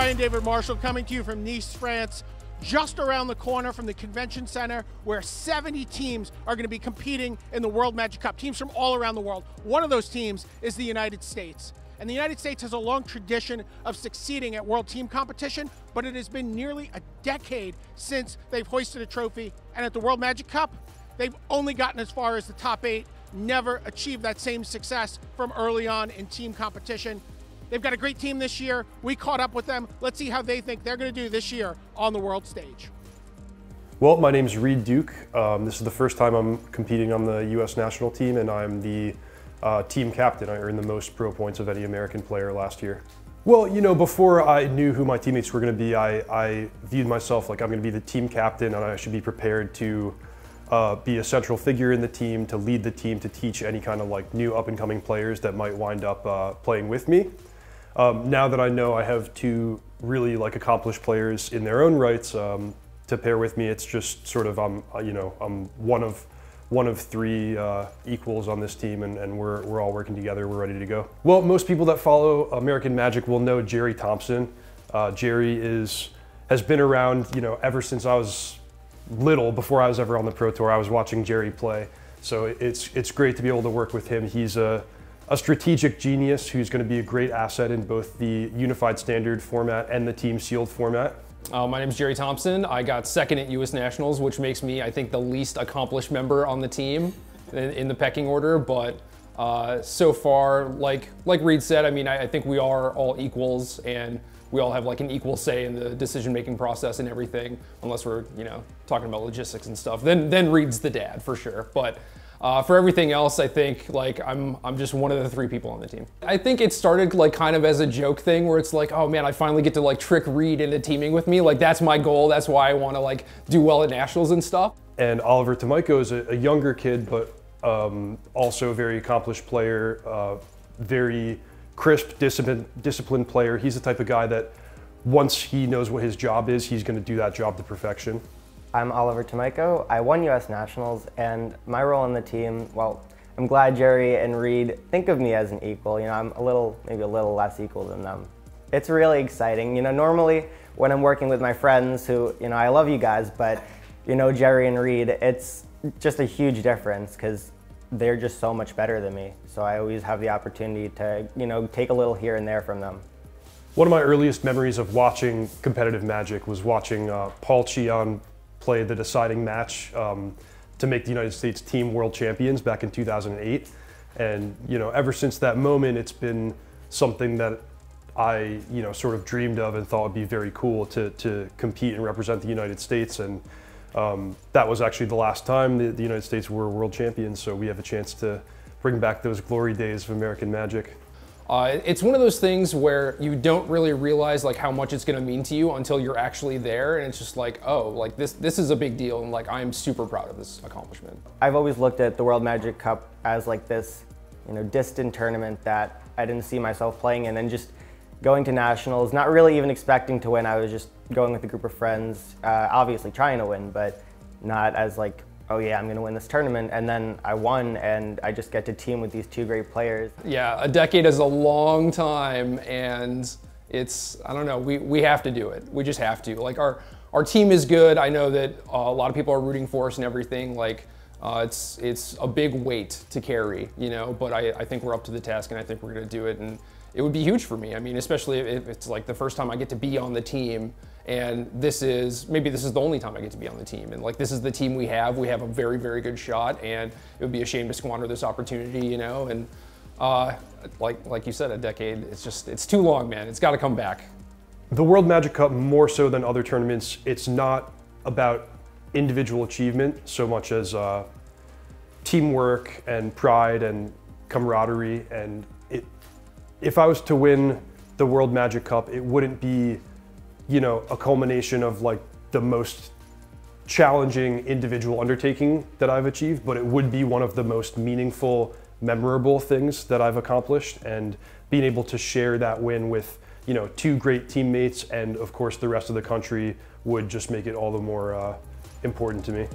Brian David Marshall coming to you from Nice, France, just around the corner from the convention center where 70 teams are going to be competing in the World Magic Cup, teams from all around the world. One of those teams is the United States. And the United States has a long tradition of succeeding at world team competition, but it has been nearly a decade since they've hoisted a trophy. And at the World Magic Cup, they've only gotten as far as the top 8, never achieved that same success from early on in team competition. They've got a great team this year. We caught up with them. Let's see how they think they're going to do this year on the world stage. Well, my name is Reed Duke. This is the first time I'm competing on the U.S. national team, and I'm the team captain. I earned the most pro points of any American player last year. Well, you know, before I knew who my teammates were going to be, I viewed myself like I'm going to be the team captain, and I should be prepared to be a central figure in the team, to lead the team, to teach any kind of like new up-and-coming players that might wind up playing with me. Now that I know I have two really like accomplished players in their own rights to pair with me, it's just sort of I'm one of three equals on this team, and we're all working together. We're ready to go. Well, most people that follow American Magic will know Jerry Thompson. Jerry has been around, you know, ever since I was little. Before I was ever on the Pro Tour, I was watching Jerry play. So it's great to be able to work with him. He's a strategic genius who's going to be a great asset in both the unified standard format and the team sealed format. My name is Jerry Thompson. I got second at U.S. Nationals, which makes me, I think, the least accomplished member on the team in the pecking order. But so far, like Reed said, I mean, I think we are all equals, and we all have like an equal say in the decision-making process and everything, unless we're, you know, talking about logistics and stuff. Then Reed's the dad for sure. But for everything else, I think like I'm just one of the three people on the team. I think it started like kind of as a joke thing where it's like, oh man, I finally get to like trick Reed into teaming with me. Like that's my goal. That's why I want to like do well at nationals and stuff. And Oliver Tomajko is a younger kid, but also a very accomplished player, very crisp, disciplined player. He's the type of guy that once he knows what his job is, he's going to do that job to perfection. I'm Oliver Tomajko. I won U.S. Nationals, and my role on the team, well, I'm glad Jerry and Reed think of me as an equal. You know, I'm maybe a little less equal than them. It's really exciting. You know, normally when I'm working with my friends who, you know, I love you guys, but, you know, Jerry and Reed, it's just a huge difference because they're just so much better than me. So I always have the opportunity to, you know, take a little here and there from them. One of my earliest memories of watching competitive Magic was watching Paul Cheon play the deciding match to make the United States team world champions back in 2008. And, you know, ever since that moment, it's been something that I, you know, sort of dreamed of and thought would be very cool to compete and represent the United States. And that was actually the last time the United States were world champions. So we have a chance to bring back those glory days of American Magic. It's one of those things where you don't really realize like how much it's going to mean to you until you're actually there, and it's just like, oh, like this is a big deal, and like I'm super proud of this accomplishment. I've always looked at the World Magic Cup as like this, you know, distant tournament that I didn't see myself playing in, and just going to nationals, not really even expecting to win. I was just going with a group of friends, obviously trying to win, but not as like, oh yeah, I'm gonna win this tournament, and then I won, and I just get to team with these two great players. Yeah, a decade is a long time, and it's, I don't know, we have to do it. We just have to. Like our team is good. I know that a lot of people are rooting for us and everything. Like it's a big weight to carry, you know, but I think we're up to the task, and I think we're gonna do it, and it would be huge for me. I mean, especially if it's like the first time I get to be on the team, and maybe this is the only time I get to be on the team. And like, this is the team we have. We have a very, very good shot, and it would be a shame to squander this opportunity, you know? And like you said, a decade, it's too long, man. It's gotta come back. The World Magic Cup, more so than other tournaments, it's not about individual achievement so much as teamwork and pride and camaraderie. And if I was to win the World Magic Cup, it wouldn't be, you know, a culmination of like the most challenging individual undertaking that I've achieved, but it would be one of the most meaningful, memorable things that I've accomplished, and being able to share that win with, you know, two great teammates and of course the rest of the country would just make it all the more important to me.